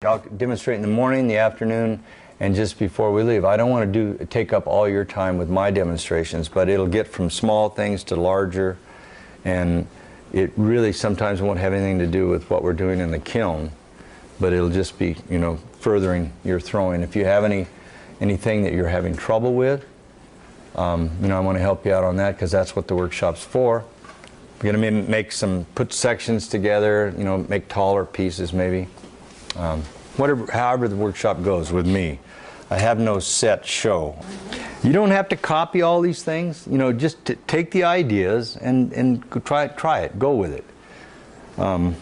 I'll demonstrate in the morning, the afternoon, and just before we leave. I don't want to take up all your time with my demonstrations, but it'll get from small things to larger, and it really sometimes won't have anything to do with what we're doing in the kiln, but it'll just be, you know, furthering your throwing. If you have anything that you're having trouble with, you know, I want to help you out on that, because that's what the workshop's for. We're going to put sections together, you know, make taller pieces maybe. However the workshop goes with me. I have no set show. You don't have to copy all these things, you know, just take the ideas and try it, go with it. I'm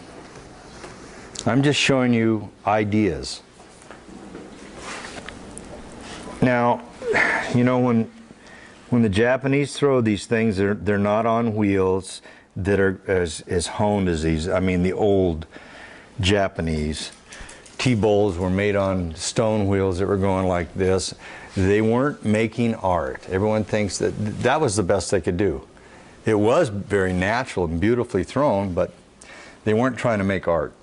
just showing you ideas. Now, you know, when the Japanese throw these things, they're not on wheels that are as honed as these. I mean, the old Japanese tea bowls were made on stone wheels that were going like this. They weren't making art. Everyone thinks that was the best they could do. It was very natural and beautifully thrown, but they weren't trying to make art.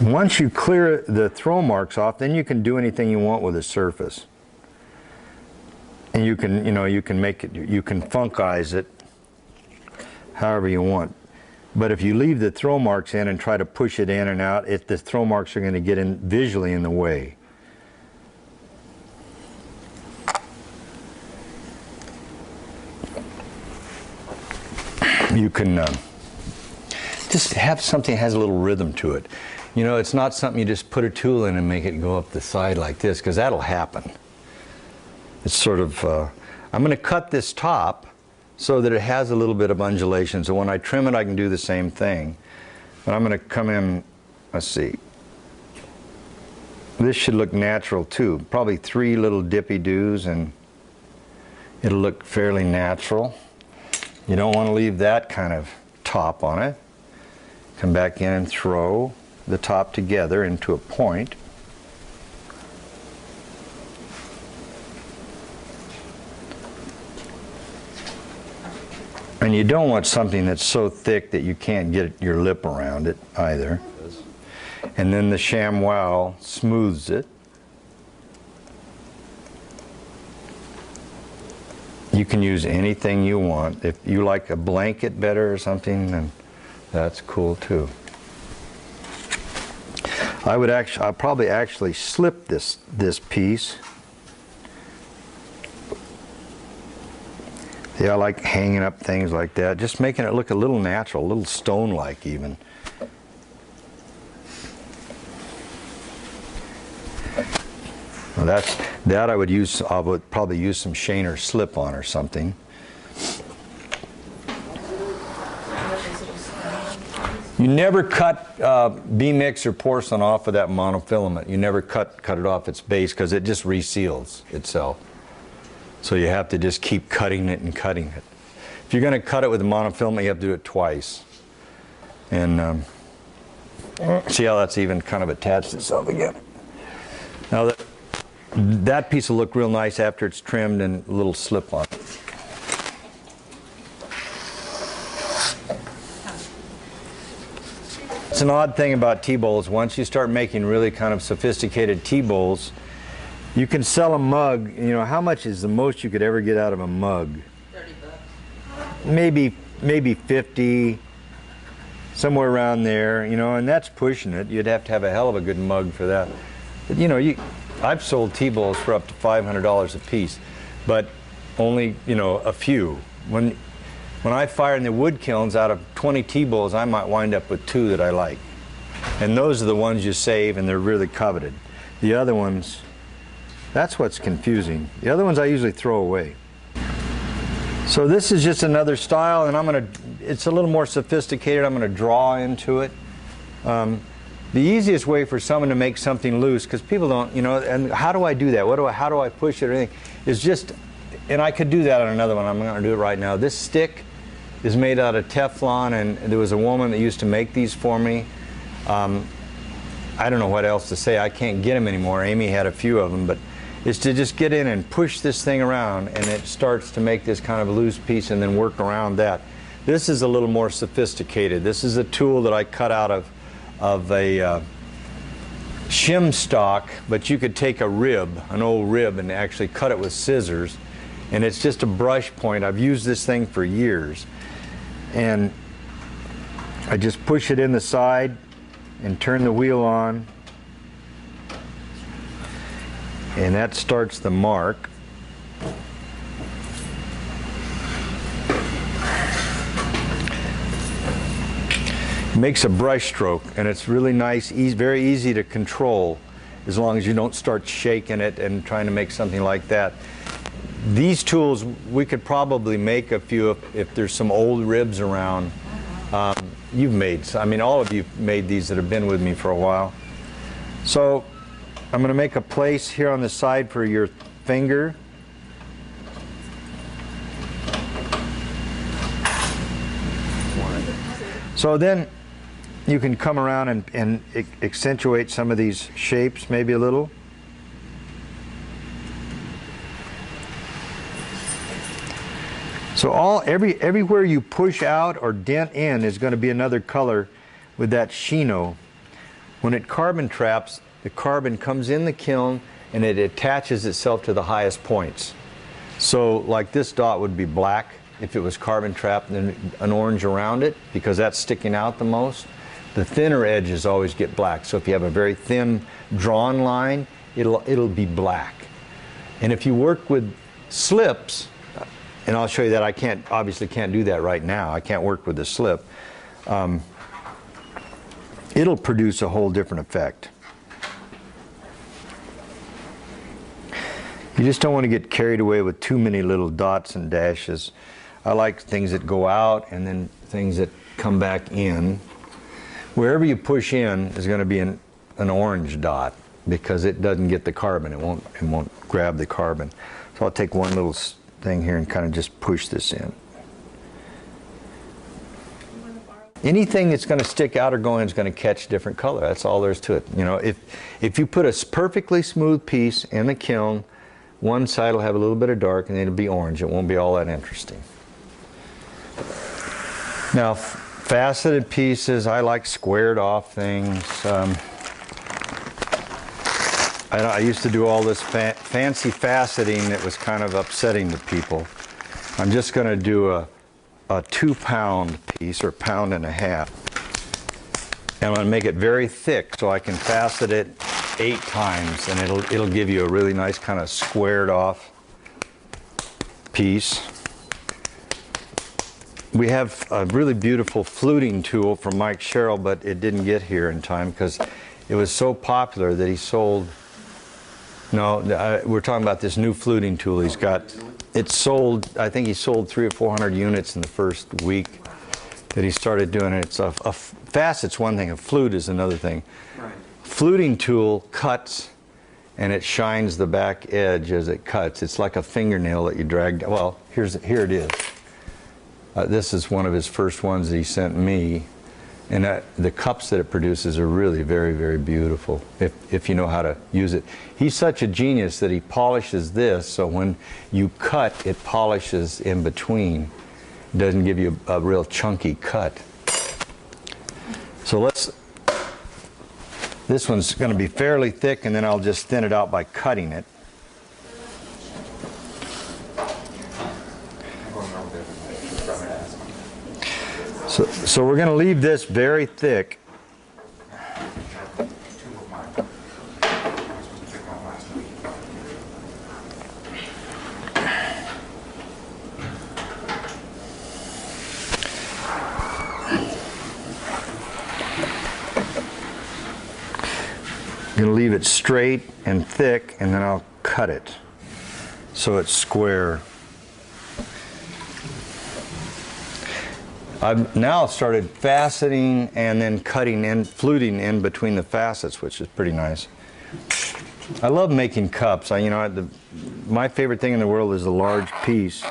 Once you clear the throw marks off, then you can do anything you want with the surface. And you can, you know, you can make it, you can funkize it however you want. But if you leave the throw marks in and try to push it in and out, the throw marks are going to get in visually in the way. You can just have something that has a little rhythm to it. You know, it's not something you just put a tool in and make it go up the side like this, because that'll happen. It's sort of, I'm going to cut this top so that it has a little bit of undulation. So when I trim it, I can do the same thing. But I'm going to come in, let's see. This should look natural too. Probably 3 little dippy doos and it'll look fairly natural. You don't want to leave that kind of top on it. Come back in and throw the top together into a point. And you don't want something that's so thick that you can't get your lip around it either. And then the ShamWow smooths it. You can use anything you want. If you like a blanket better or something, then that's cool too. I'll probably actually slip this piece. Yeah, I like hanging up things like that, just making it look a little natural, a little stone-like even. Well, that I would probably use some Shaner slip-on or something. You never cut B-mix or porcelain off of that monofilament. You never cut it off its base, because it just reseals itself. So you have to just keep cutting it and cutting it. If you're going to cut it with a monofilament, you have to do it twice. And see how that's even kind of attached itself again. Now that piece will look real nice after it's trimmed and a little slip on. It's an odd thing about tea bowls. Once you start making really kind of sophisticated tea bowls, you can sell a mug. You know, how much is the most you could ever get out of a mug? 30 bucks. Maybe 50, somewhere around there, you know, and that's pushing it. You'd have to have a hell of a good mug for that. But, you know, I've sold tea bowls for up to $500 a piece, but only, you know, a few. When I fire in the wood kilns, out of 20 tea bowls, I might wind up with 2 that I like. And those are the ones you save, and they're really coveted. The other ones, that's what's confusing. The other ones I usually throw away. So this is just another style, and it's a little more sophisticated. I'm going to draw into it. The easiest way for someone to make something loose, because people don't, you know, and how do I do that? How do I push it or anything? Is just, and I could do that on another one. I'm not going to do it right now. This stick is made out of Teflon, and there was a woman that used to make these for me. I don't know what else to say. I can't get them anymore. Amy had a few of them, but it's to just get in and push this thing around, and it starts to make this kind of loose piece and then work around that. This is a little more sophisticated. This is a tool that I cut out of a shim stock, but you could take a rib, an old rib, and actually cut it with scissors. And it's just a brush point. I've used this thing for years. And I just push it in the side and turn the wheel on. And that starts the mark. Makes a brush stroke, and it's really nice, very easy to control as long as you don't start shaking it and trying to make something like that. These tools, we could probably make a few if there's some old ribs around. You've made, I mean, all of you made these that have been with me for a while. So I'm going to make a place here on the side for your finger. So then you can come around and accentuate some of these shapes maybe a little. So everywhere you push out or dent in is going to be another color with that Shino. When it carbon traps, the carbon comes in the kiln and it attaches itself to the highest points. So like this dot would be black if it was carbon trapped, and an orange around it because that's sticking out the most. The thinner edges always get black. So if you have a very thin drawn line, it'll be black. And if you work with slips, and I'll show you that I obviously can't do that right now. I can't work with the slip. It'll produce a whole different effect. You just don't want to get carried away with too many little dots and dashes. I like things that go out and then things that come back in. Wherever you push in is going to be an orange dot because it doesn't get the carbon. It won't grab the carbon. So I'll take one little thing here and kind of just push this in. Anything that's going to stick out or go in is going to catch different color. That's all there is to it. You know, if you put a perfectly smooth piece in the kiln, one side will have a little bit of dark and it'll be orange. It won't be all that interesting. Now, faceted pieces, I like squared off things. I used to do all this fancy faceting that was kind of upsetting to people. I'm just going to do a 2-pound piece or 1.5 pounds. And I'm going to make it very thick so I can facet it 8 times and it'll give you a really nice kind of squared off piece. We have a really beautiful fluting tool from Mike Sherrill, but it didn't get here in time because it was so popular that he sold. No, we're talking about this new fluting tool he's got. It sold, I think he sold 300 or 400 units in the first week that he started doing it. It's a facet's one thing, a flute is another thing. Right. Fluting tool cuts and it shines the back edge as it cuts. It's like a fingernail that you drag. Well, here it is. This is one of his first ones that he sent me. And the cups that it produces are really very, very beautiful if you know how to use it. He's such a genius that he polishes this, so when you cut, it polishes in between. It doesn't give you a real chunky cut. So this one's going to be fairly thick, and then I'll just thin it out by cutting it. So we're going to leave this very thick. I'm going to leave it straight and thick, and then I'll cut it so it's square. I've now started faceting and then cutting in, fluting in between the facets, which is pretty nice. I love making cups. My favorite thing in the world is a large piece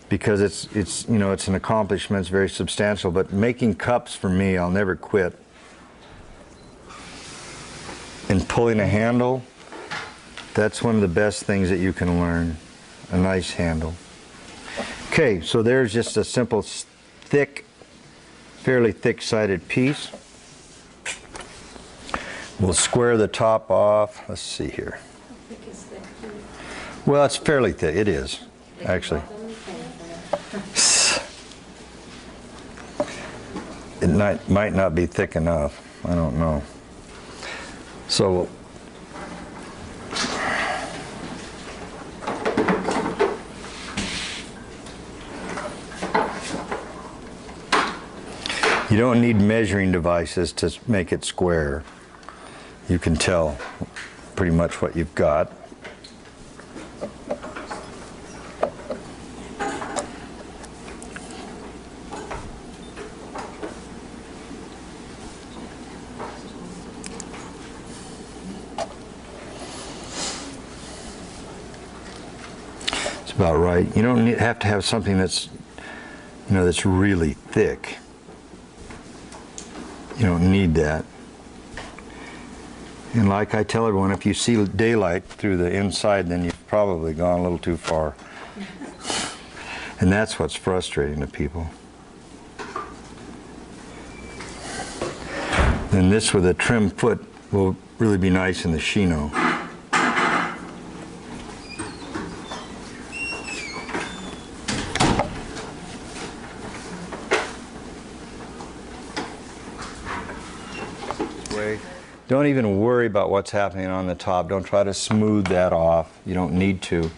because it's an accomplishment. It's very substantial. But making cups for me, I'll never quit. And pulling a handle, that's one of the best things that you can learn. A nice handle. Okay, so there's just a simple fairly thick-sided piece. We'll square the top off. Let's see here. Well, it's fairly thick. It is, actually. It might not be thick enough. I don't know. So you don't need measuring devices to make it square. You can tell pretty much what you've got. It's about right. You don't have to have something that's, that's really thick. You don't need that. And like I tell everyone, if you see daylight through the inside, then you've probably gone a little too far. And that's what's frustrating to people. And this with a trim foot will really be nice in the chino. Don't even worry about what's happening on the top. Don't try to smooth that off. You don't need to,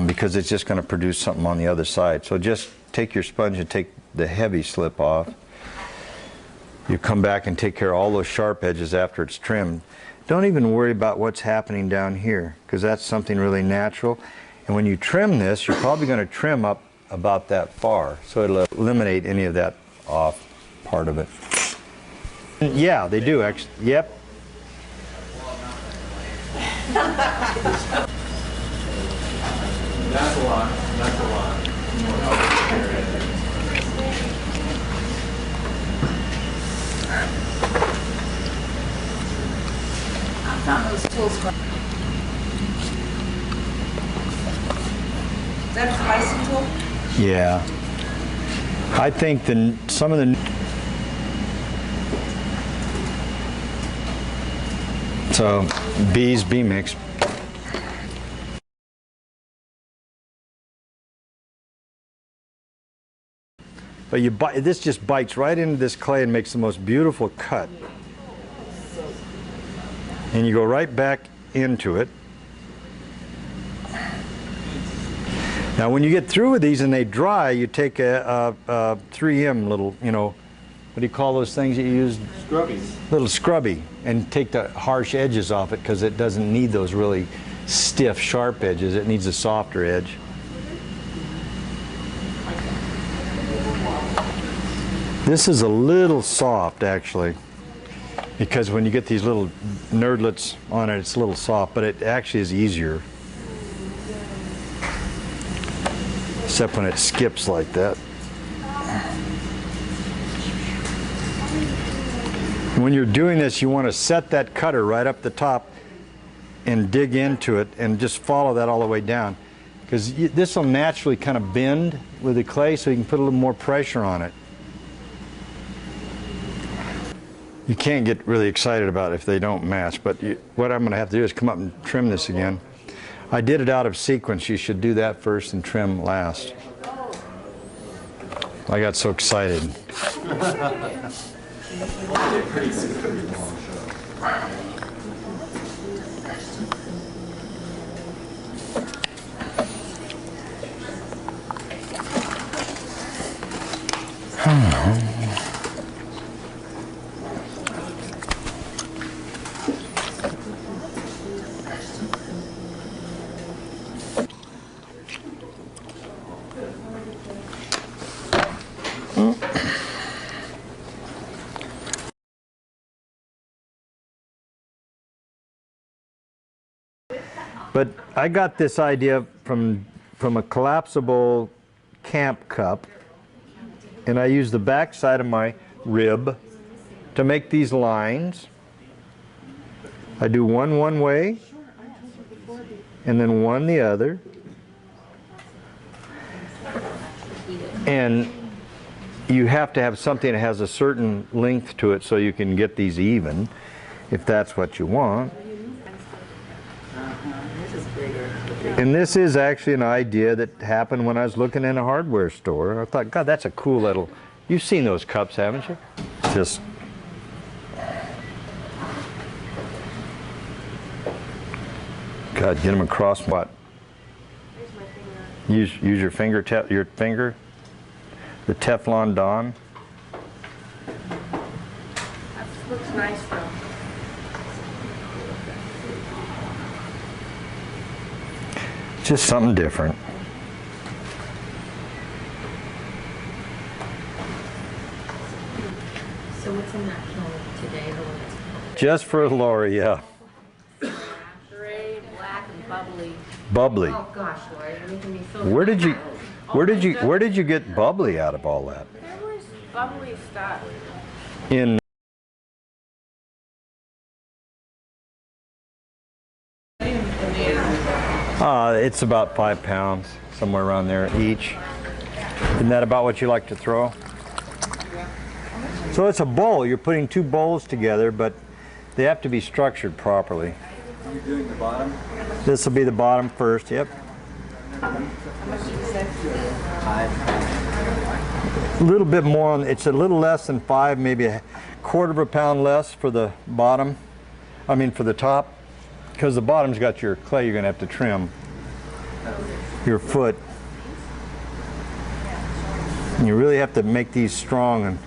because it's just going to produce something on the other side. So just take your sponge and take the heavy slip off. You come back and take care of all those sharp edges after it's trimmed. Don't even worry about what's happening down here, because that's something really natural. And when you trim this, you're probably going to trim up about that far, so it'll eliminate any of that off part of it. Yeah, they do actually. Yep. That's a lot. That's a lot. I found those tools. Is that a slicing tool? Yeah. I think some of the so B's B mix. But this just bites right into this clay and makes the most beautiful cut. And you go right back into it. Now when you get through with these and they dry, you take a 3M little, what do you call those things that you use? Scrubbies. Little scrubby, and take the harsh edges off it, because it doesn't need those really stiff, sharp edges. It needs a softer edge. This is a little soft, actually, because when you get these little nerdlets on it, it's a little soft, but it actually is easier. Except when it skips like that. When you're doing this, you want to set that cutter right up the top and dig into it and just follow that all the way down, because this will naturally kind of bend with the clay, so you can put a little more pressure on it. You can't get really excited about it if they don't match, but what I'm going to have to do is come up and trim this again. I did it out of sequence. You should do that first and trim last. I got so excited. But I got this idea from a collapsible camp cup, and I use the back side of my rib to make these lines. I do one way, and then one the other. And you have to have something that has a certain length to it so you can get these even. if that's what you want. This is bigger. And this is actually an idea that happened when I was looking in a hardware store. I thought, God, that's a cool little, you've seen those cups, haven't you? Just, God, get them across what? Use your finger, the Teflon Don. That looks nice though. Just something different. So what's in that kiln today? The one that's Just for Lori, yeah. Gray, black, and bubbly. Bubbly. oh gosh, Lori, you're making me feel. Where did you get bubbly out of all that? There was bubbly stuff. In it's about 5 pounds, somewhere around there each. Isn't that about what you like to throw? So it's a bowl. You're putting 2 bowls together, but they have to be structured properly. You're doing the bottom? This will be the bottom first, yep. A little bit more, it's a little less than 5, maybe a quarter of a pound less for the bottom. I mean for the top, because the bottom's got your clay you're going to have to trim. Your foot. And you really have to make these strong and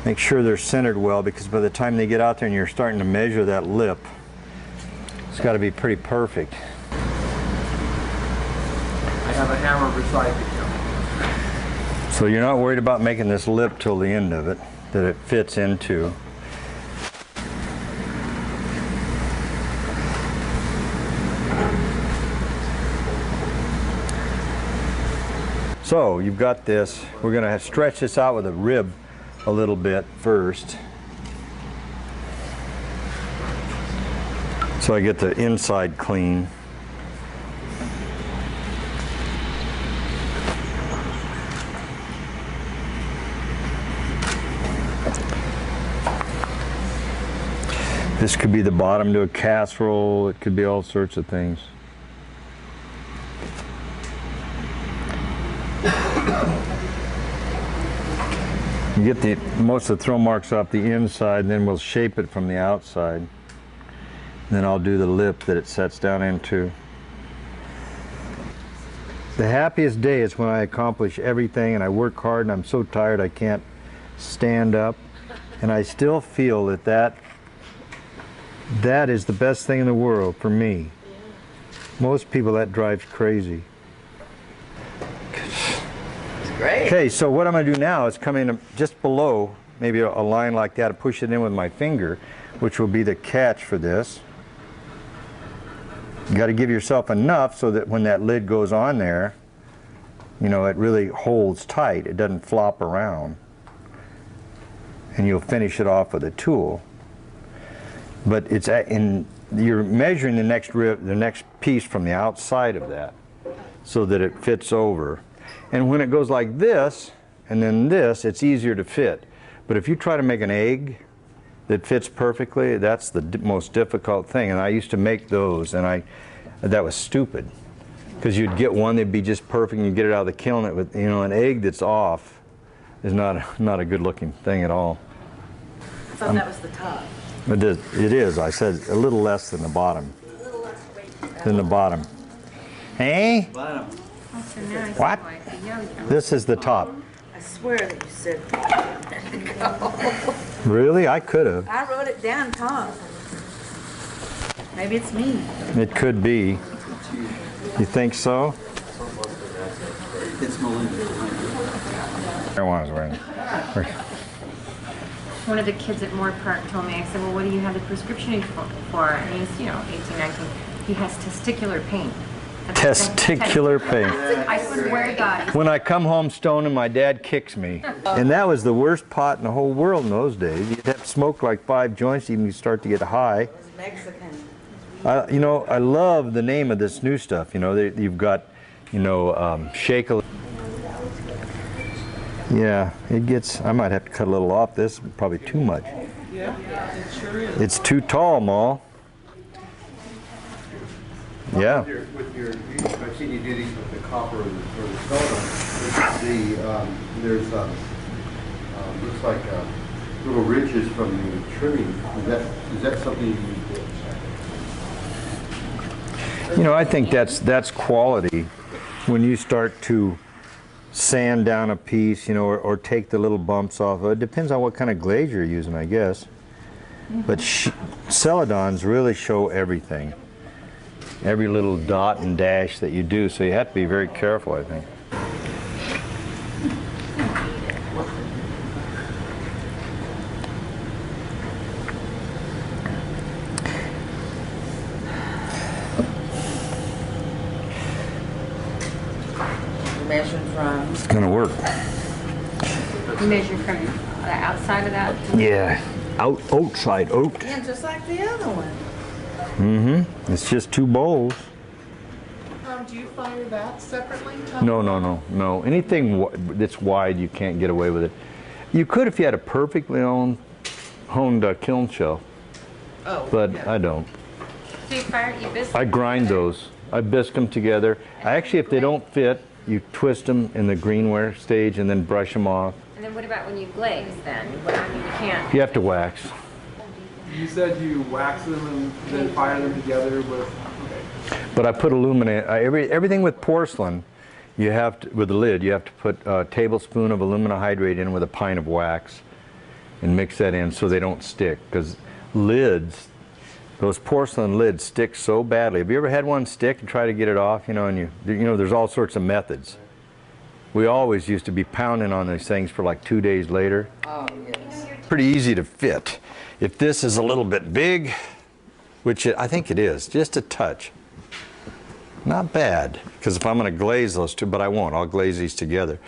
make sure they're centered well, because by the time they get out there and you're starting to measure that lip, it's got to be pretty perfect. I have a hammer beside me. So you're not worried about making this lip till the end of it, that it fits into. So you've got this. We're going to stretch this out with a rib a little bit first. So I get the inside clean. This could be the bottom to a casserole. It could be all sorts of things. You get most of the throw marks off the inside, and then we'll shape it from the outside. And then I'll do the lip that it sets down into. The happiest day is when I accomplish everything and I work hard and I'm so tired I can't stand up, and I still feel that is the best thing in the world for me. Most people that drives crazy. Great. Okay, so what I'm going to do now is come in just below, maybe a line like that, and push it in with my finger, which will be the catch for this. You got to give yourself enough so that when that lid goes on there, you know, it really holds tight. It doesn't flop around. And you'll finish it off with a tool. But it's you're measuring the next piece from the outside of that so that it fits over. And when it goes like this, and then this, it's easier to fit. But if you try to make an egg that fits perfectly, that's the most difficult thing. And I used to make those, and that was stupid. Because you'd get one that'd be just perfect, and you get it out of the kiln. It with, you know, an egg that's off is not a good-looking thing at all. I thought that was the top. It is. I said a little less than the bottom. A little less weight. Than the bottom. Hey? Bottom. So now it's What? like the yo-yo. This is the top. I swear that you said. Really? I could have. I wrote it down, Tom. Maybe it's me. It could be. You think so? It's Melinda. I was wearing. One of the kids at Moore Park told me, I said, well, what do you have the prescription for? And he's, 18, 19. He has testicular pain. Testicular pain. I swear to God. When I come home stoned and my dad kicks me. And that was the worst pot in the whole world in those days. You'd have to smoke like 5 joints even you start to get high. Mexican. I love the name of this new stuff. You've got, shake a. Yeah, it gets, I might have to cut a little off this, probably too much. Yeah, it sure is. It's too tall, Ma. Yeah. With your, I've seen you do these with the copper or the soda. There's looks like little ridges from the trimming. Is that something you do? You know, I think that's quality. When you start to sand down a piece, you know, or take the little bumps off. It depends on what kind of glaze you're using, I guess. But Celadons really show everything. Every little dot and dash that you do, so you have to be very careful, I think. Measured from. It's gonna work. You measure from the outside of that? Yeah, outside out. Yeah, just like the other one. Mm-hmm. It's just two bowls. Do you fire that separately? Tom? No. Anything that's wide, you can't get away with it. You could if you had a perfectly honed kiln shell, but yeah. I don't. So you fire, you bisque? I grind those. I bisque them together. Actually, if they don't fit, you twist them in the greenware stage and then brush them off. And then what about when you glaze then? I mean, you can't. You have to wax. You said you wax them and then fire them together with, okay. But I put aluminum, everything with porcelain, you have to, with the lid, you have to put a tablespoon of aluminum hydrate in with a pint of wax and mix that in so they don't stick. Because lids, those porcelain lids stick so badly. Have you ever had one stick and try to get it off? You know, and you know, there's all sorts of methods. We always used to be pounding on these things for like 2 days later. Oh, yes. Pretty easy to fit. If this is a little bit big, which I think it is, just a touch. Not bad, because if I'm going to glaze those two, but I won't, I'll glaze these together.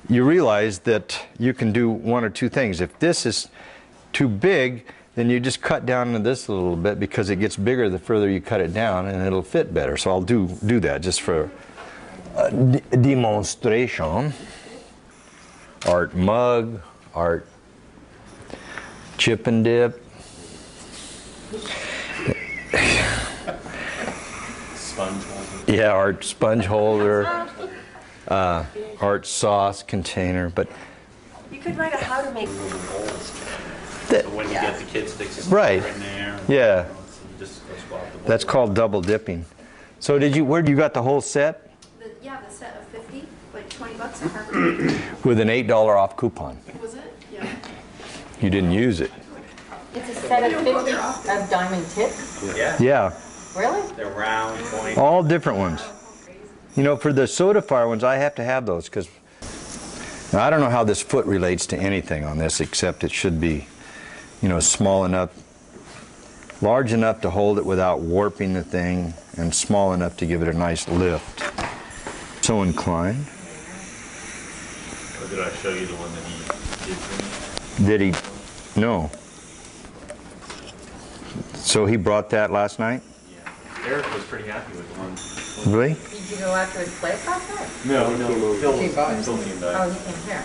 You realize that you can do one or two things. If this is too big, then you just cut down into this a little bit because it gets bigger the further you cut it down and it'll fit better. So I'll do that just for a demonstration. Art mug, art chip and dip. Sponge holder. Yeah, art sponge holder, art sauce container, but You could write a how to make. When you get the kid sticks his Right. finger in there. yeah, Just go swap the that's called double dipping. So where you got the whole set? Yeah, the set of 50, like 20 bucks a carpet. With an $8 off coupon. Was it? Yeah. You didn't use it. It's a set of 50 of diamond tips? Yeah. Yeah, Really? They're round, point. all different ones. You know, for the soda fire ones, I have to have those because I don't know how this foot relates to anything on this except it should be, you know, small enough, large enough to hold it without warping the thing, and small enough to give it a nice lift. So inclined. Or did I show you the one that he did for me? Did he? No. So he brought that last night? Yeah. Eric was pretty happy with the one. Really? Did you go out to his place last night? No, Phil Came by. Phil came by. Oh, he came here.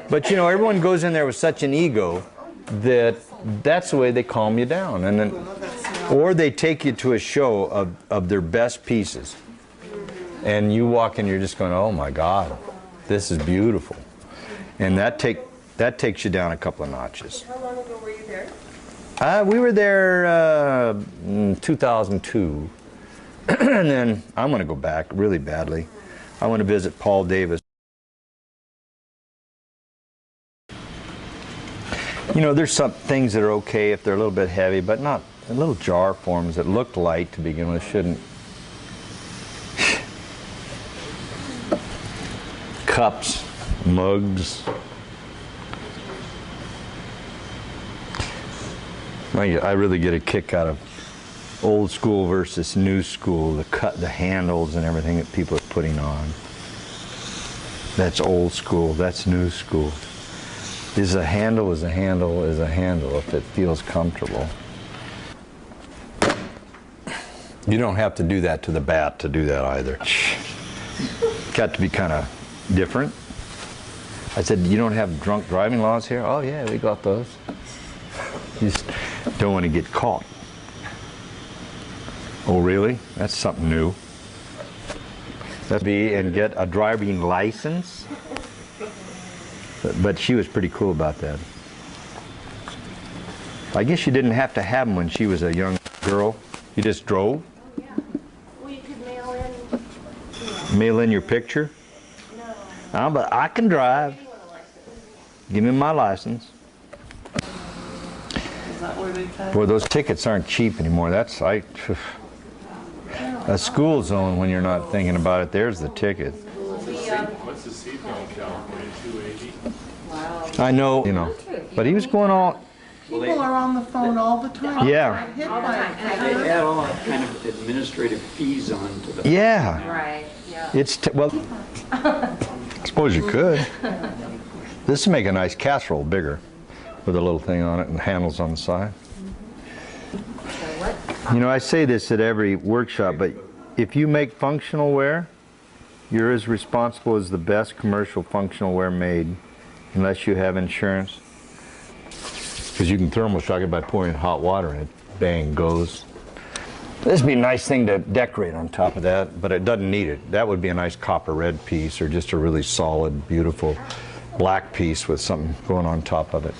But you know, everyone goes in there with such an ego that that's the way they calm you down, and then, or they take you to a show of their best pieces, and you walk in, you're just going, oh my God, this is beautiful, and that takes you down a couple of notches. How long ago were you there? We were there in 2002, and then I'm going to go back really badly. I want to visit Paul Davis. You know, there's some things that are okay if they're a little bit heavy, but not little jar forms that look light to begin with shouldn't. Cups, mugs. I really get a kick out of old school versus new school, the handles and everything that people are putting on. That's old school, that's new school. Is a handle if it feels comfortable. You don't have to do that to the bat to do that either. got to be kind of different. I said, you don't have drunk driving laws here? Oh yeah, we got those. You just don't want to get caught. Oh really? That's something new. That'd be and get a driving license. But she was pretty cool about that. I guess you didn't have to have them when she was a young girl. You just drove. Yeah. Well, you could mail in. Mail in your picture. No. But I can drive. Anyone a license. Give me my license. Is that where they cut? Boy, those tickets aren't cheap anymore. That's a school zone when you're not thinking about it. There's the ticket. What's the seat in California? 280. Wow. I know, you know, but he was going all. People are on the phone all the time. Yeah. Hit All the by time. it. They add all that kind of administrative fees on to the. Yeah. Right, yeah. It's well. I suppose you could. This would make a nice casserole bigger, with a little thing on it and handles on the side. You know, I say this at every workshop, but if you make functional ware, you're as responsible as the best commercial functional ware made, unless you have insurance. Because you can thermal shock it by pouring hot water and it bang goes. This would be a nice thing to decorate on top of that, but it doesn't need it. That would be a nice copper red piece or just a really solid, beautiful black piece with something going on top of it.